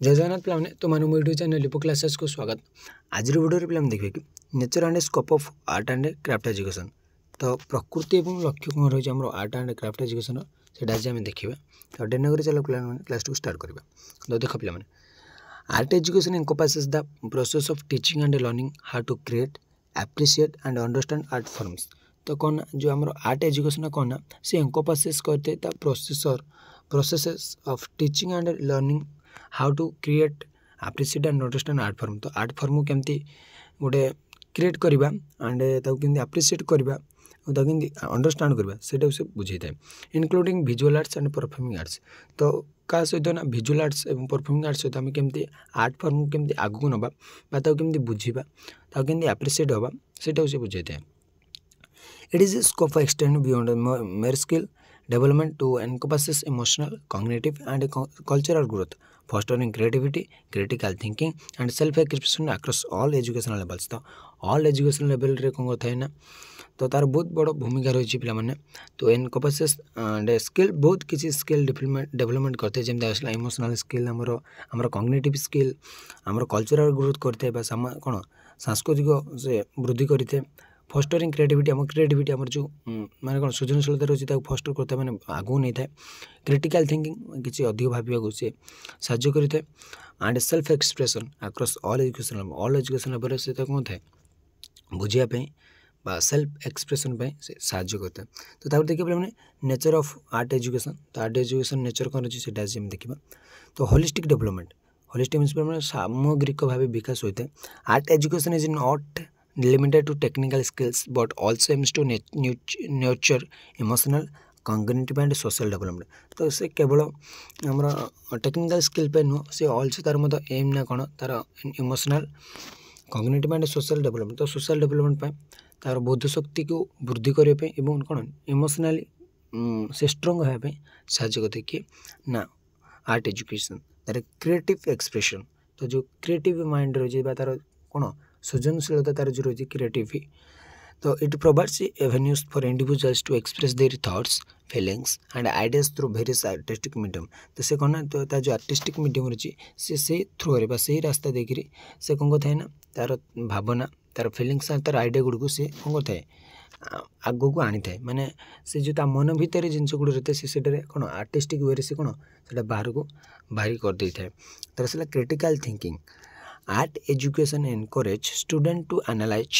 जय जगन्नाथ पे तो मैं यूट्यूब चैनल लिपो क्लासेस को स्वागत। आज वीडियो पे देखिए कि nature and scope of art and craft education. तो प्रकृति और लक्ष्य कौन रही है आर्ट एंड क्राफ्ट एजुकेशन से आज आम देखा। तो डेनगर चलो पे क्लास को स्टार्ट करवा। तो देख पे art education encompasses the process of teaching and learning how to create, appreciate and understand art forms। तो कौन जो आम आर्ट एजुकेशन कौन ना से encompasses करते the process of teaching and learning how to create, appreciate and understand art form. तो art form केमती गोटे क्रिएट करवा एंड केमती एप्रिशिएट करवा केमती अंडरस्टैंड करवा सेटा से बुझे था, including visual arts and performing arts. तो क्या सहित ना विजुअल आर्ट्स और परफॉर्मिंग आर्ट्स सहित आम केमती आर्ट फॉर्म को केमती आगू नवा केमती बुझा केमती एप्रिशिएट हवा सेटा से बुझे था। It is a scope extend beyond mere skill development to encompasses emotional, cognitive, and cultural growth, fostering creativity, critical thinking, and self-expression across all educational levels। तो all educational level रे कौन था ना तो तार बहुत बड़ भूमिका रही है पे। तो एनकम्पासेस स्किल बहुत किसी स्किल डेवलपमेंट करते हैं जमी आसला इमोशनल स्किल आमर कॉग्निटिव स्किल आमर कल्चरल ग्रोथ करते कौन सांस्कृतिक से वृद्धि करते, फस्टरिंग क्रिएटिविटी आम जो माने कौन सृजनशीलता रही फस्टर करता है आगू नहीं था, क्रिटिकल थिंकिंग किसी अधिक भाव से साहय करें and self expression across all education level से कौन था बुझापी सेल्फ एक्सप्रेशन से साहय करता है। तो देखिए पे नेचर ऑफ आर्ट एजुकेशन। तो आर्ट एजुकेशन नेचर कौन अच्छी से देखा। तो होलिस्टिक डेवलपमेंट, होलिस्टिक मीन्स सामग्रिक भाव विकास होता है। Art education is not limited to technical skills but also aims to nurture emotional, cognitive and social development। तो से केवल आमर टेक्निकल स्किल पे नुह से ऑल्सो तार मत एम ना कौन तार emotional, cognitive and social development. तो सोशल डेवलपमेंट पे तार बौद्ध शक्ति को वृद्धि करने और कौन इमोशनली से स्ट्रंग होगापी साहय करते कि ना आर्ट एजुकेशन तार क्रिएटिव एक्सप्रेशन। तो जो क्रिएटिव माइंड रही है तार कौन सृजनशीलता तार जो रही क्रिएटिविटी। तो it provides avenues for individuals to express their thoughts, feelings and ideas through various artistic medium. तो से कौन ना तो तार जो आर्टिस्टिक मीडियम रही से थ्रू से रास्ता देकर से कौन कथा है ना तार भावना, तार फीलिंग्स तार आइडिया गुड़ से कौन कथा है आग को आनी था, माने से जो मन भितर जिनस गुड़ रहता है से कौन आर्टिस्टिक वे से कौन से बाहर को बाहरी कर दे था। तो से critical thinking. Art education encourage student to analyze,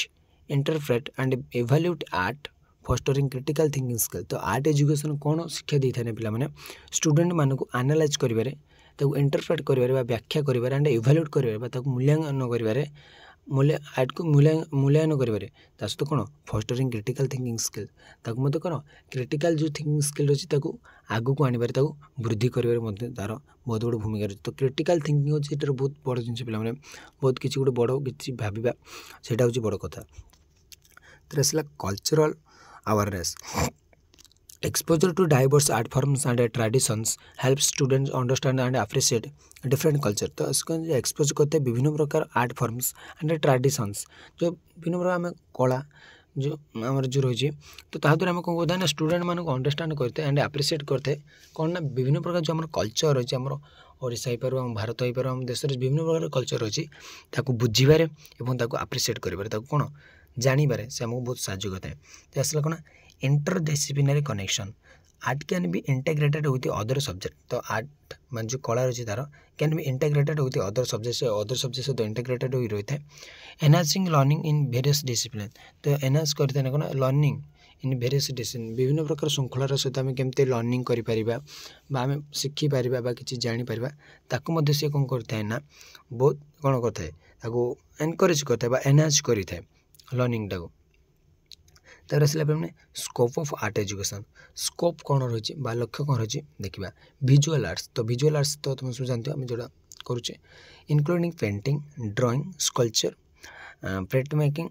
interpret and evaluate art, fostering critical thinking skill। तो आर्ट एजुकेशन कौन शिक्षा दी था पे स्टूडेंट मानक एनालाइज करें, इंटरप्रेट करें, व्याख्या करें एंड इभाल्युएट करें, मूल्यांकन करें, आर्ट को मूल्यांकन करें सहित कौन फस्टरिंग क्रिटिकल थिंकिंग स्किल मत कौन क्रिटिकल जो थिंकिंग स्किल रही आग को आने वृद्धि कर तार बहुत बड़ भूमिका रही। तो क्रिटिकल थिंकिंग होता है बहुत बड़ जिन पे बहुत किसी गोटे बड़ किसी भावा से बड़ कथा। तो आसला cultural awareness. Exposure to diverse art forms and traditions helps students understand and appreciate different culture। तो इसको एक्सपोज करते हैं विभिन्न प्रकार आर्ट फॉर्म्स एंड ट्रेडिशंस, जो विभिन्न प्रकार आम कला जो आम जो रही तो ताद्वारा आम कौन कहते हैं स्टूडेंट मान को अंडरस्टांड करते एंड एप्रिशिएट करते कौन ना विभिन्न प्रकार जो आम कल्चर रही आम ओडिशा हो पार, आम भारत हो पार, आम देश विभिन्न प्रकार कल्चर रही बुझे और एप्रिशिएट कर कौन जानवर से आमको बहुत साहय करता है। तो आसला कौन interdisciplinary connection. Art can be integrated with other subject. तो आर्ट मान जो कला रही तार can be integrated with other subject सहित इंटेग्रेटेड हो रही है। Enhancing learning in various discipline. तो एनहांस करते हैं कौन लर्निंग इन वेरियस डिसिप्लिन, विभिन्न प्रकार श्रृंखलार सहित आम केमती लर्निंग करें शिखिपर कि जापर ताकू सी कौन करता है ना बहुत कौन करता है एनकरेज करता है एनहांस करें लर्निंग टाक। तर आसला पे scope of art education. Scope कौन रही लक्ष्य कौन रही देखा। Visual arts. तो विजुअल आर्ट्स तो तुम सब जानते हो आम जोड़ा करुचे including painting, drawing, sculpture, print making,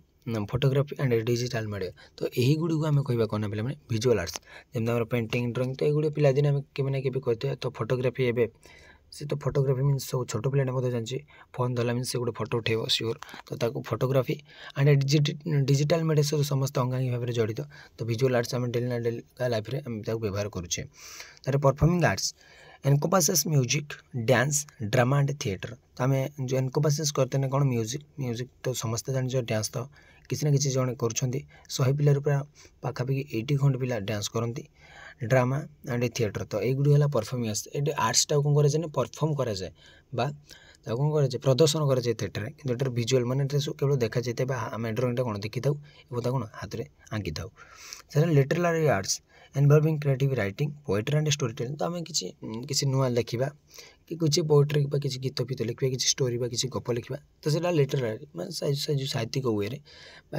photography and digital media. तो यही गुड़ी को आम कह कौन पे विजुअल आर्ट्स जमी पेंटिंग, ड्राइंग। तो ये पिलादिन आम के करते। तो फोटोग्राफी एवं से तो फोटोग्राफी मीन्स सब छोट पे जानी फोन धरला मीन से गोटे फोटो उठेब सियोर। तो फोटोग्राफी एंड डिजिटल मीडिया सब समस्त अंगांगी भाव में जड़ित। तो विजुअल आर्ट्स आम डेली लाइफ में व्यवहार करुचे। तार performing arts encompasses music dance drama and theatre. तो आम जो एनकोपासेस करते हैं कौन म्यूजिक तो समस्त जान डांस तो किसी ना किसी जन कर 100 पिलर पूरा पाखापाखि 80 खंड पिला डांस करती। ड्रामा एंड थिएटर तो युड़ी है परफॉर्मेंस ये आर्ट्स टाक कौन कराए परफॉर्म कराए बा कौन कराए प्रदर्शन कराए थिएटर कि ये विजुअल माने केवल देखा जाए आम ड्रॉइंगटा कौन देखी था कौन हाथ में आंकी था। Sir literary arts involving creative writing poetry and story telling तो आम किसी नुआ लिखा कि कुछ पोएट्री किसी गीत फीत लिखा कि स्टोरी किसी गप लिखा तो सर लिटरेरी मैं साहित्यिक वे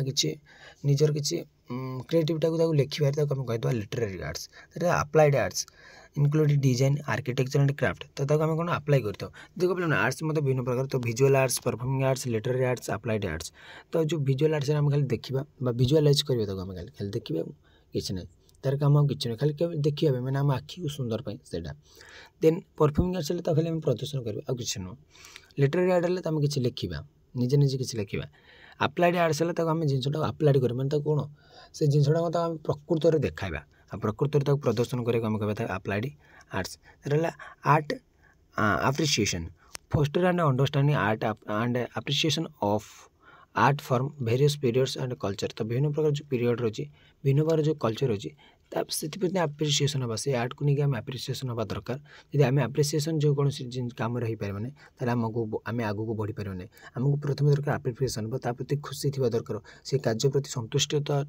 कि निजर किसी क्रिएटिविटा को लिखा आम कहीदा literary arts. Applied arts including design architecture and craft तो आम कौन अप्लाई करता देखो पे आर्ट्स मतलब विभिन्न प्रकार तो visual arts performing arts literary arts applied arts. तो जो विजुअल आर्ट्स आम खाली देखा विजुअलाइज करवा आम खाली देखा किसी ना तार कम किसी ना खाली देखा मैंने आम आखि को सुंदर से देन परफॉर्मिंग आर्ट्स तो खाली प्रदर्शन करवा किसी नुह। लिटरेरी आर्ट है आम किसी लिखा निजे निजे किसी लिखा। अप्लाइड आर्ट्स है आम जिनटा अप्लाइड कर मैंने कौन से जिनटा तो आम प्रकृत में देखा प्रकृत में प्रदर्शन करके आम कह अप्लाइड आर्ट्स। रहा art appreciation foster and understanding art and appreciation of art form various periods and culture तो विभिन्न प्रकार जो पीरियड रही विभिन्न प्रकार जो कल्चर रही से अप्रिसिएशन हाँ से आर्ट को लेकिन आम अप्रिसिएशन हाँ दरकार। यदि आम अप्रिसिएशन जो कौन कम हो पारे ना आमको आम आग को बढ़ी पारे ना आमको प्रथम दरकार अप्रिसिएशन प्रति खुशी थी दरकार से कार्य प्रति संतुष्टता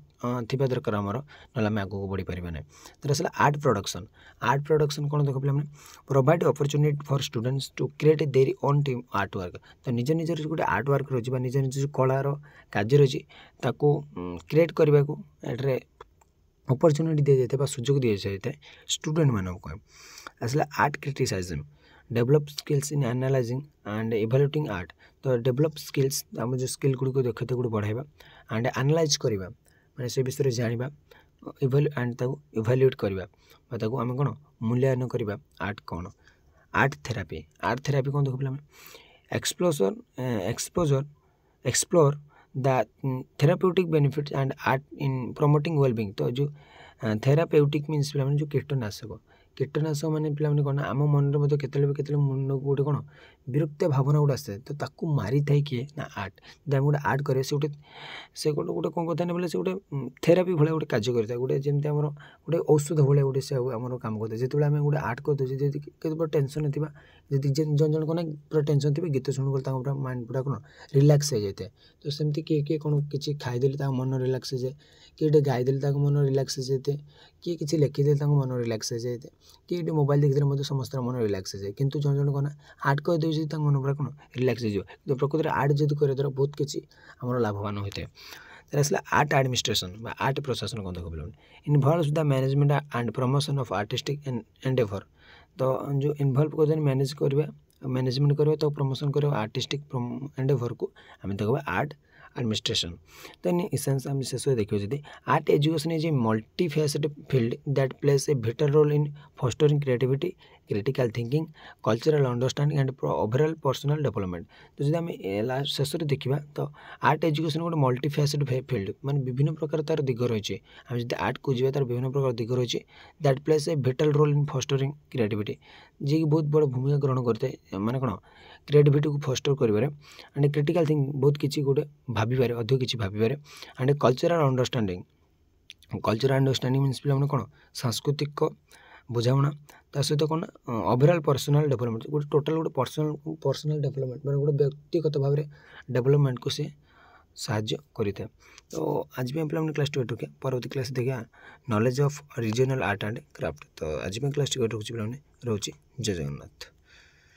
थी दरकार आमर ना आम आग को बढ़ी पारे ना। तो आसला आर्ट प्रोडक्शन कौन देख पे provide opportunity for students to create their own team art work तो निज निजर गोटे आर्ट वर्क रही निज निज जो कलार कार्य रही क्रिएट करने को ये अपॉर्चुनिटी दी जाए सुजोग दी जाए स्टूडेंट मानक। आसला art criticism develop skills in analysing and evaluating art तो डेवलप स्किल्स आम जो स्किल गुड़िक दक्षता गुड़ बढ़ावा एंड एनालाइज करवा माने से विषय जाना एंड इवैल्यूएट करवा आम कौन मूल्यांकन करवा आर्ट कौन। आर्ट थेरापी कौन देख पे explore the therapeutic benefits and art in promoting wellbeing तो जो थेराप्यूटिक मीन्स पे जो कीटनाशक मैंने पे कौन आम मन में केत मन को गोटे कौन विरक्त भावना गोटे आसे तो ताकू मारी थाए किए ना आर्ट जब गोटे आर्ट करे से गोटे कौन कहते बोले से गोटे थेरापी भाई गोटे कार्य करता है गोटे जमी आम गोटे औषध भाई गोटे से आम काम करते जो आम गोटे आर्ट करदे केवल टेंशन थी जन जन कौन पूरा टेंशन थी गीत शुणु पूरा माइंड पूरा कौन रिलैक्स हो जाए तो सेमती किए कौन किसी खाईदे मन रिलैक्स हो जाए किए गाईदे मन रिलैक्स हो जाए किए किसी लिखिदे मन रिलैक्स हो जाए किए मोबाइल देखते समस्त मन रिलैक्स हो जाए किंतु जन जन कौन आर्ट करदे मन पूरा कौन रिलैक्स हो प्रकृत में आर्ट जब कर द्वारा बहुत किसी आम लाभवान होता है। आसला आर्ट एडमिनिस्ट्रेशन आर्ट प्रशासन कौन देख पे involves the management and promotion of artistic Endeavour तो जो इनवॉल्व कर मैनेजमेंट करवा तो प्रमोशन कर आर्टिस्टिक एंडेवर को आम देखा आर्ट एडमिनिस्ट्रेशन। तो इन इसेंस आम शेष देखिए जब art education is a multifaceted field that place a vital role in fostering creativity critical thinking cultural understanding and overall personal development. तो जब आम शेष देखा तो आर्ट एजुकेशन गोटे मल्टी फेसेड फील्ड माने विभिन्न प्रकार तार दिग रही आम जब आर्ट को जी तार विभिन्न प्रकार दिग रही that place a vital role in fostering creativity जी बहुत बड़ भूमिका ग्रहण करते माने कौन क्रिएटिविटी को फोस्टर कर एंड क्रिटिकल थिंकिंग बहुत किसी गोटे भावे अधिक किसी भावे एंड कल्चरल अंडरस्टैंडिंग मीन्स पे कौन सांस्कृतिक बुझाणा ता सहित कौन ओवरऑल पर्सनल डेवलपमेंट गोटे टोटाल गोटे पर्सनल डेवलपमेंट मैंने गोटे व्यक्तिगत भाव में डेवलपमेंट को सी साहाय्य करें। तो आज भी पे क्लास 2 रखा परवर्ती क्लास देखा knowledge of regional art and craft. तो आज क्लास 2 रखुच्छे पे रोचे जय जगन्नाथ।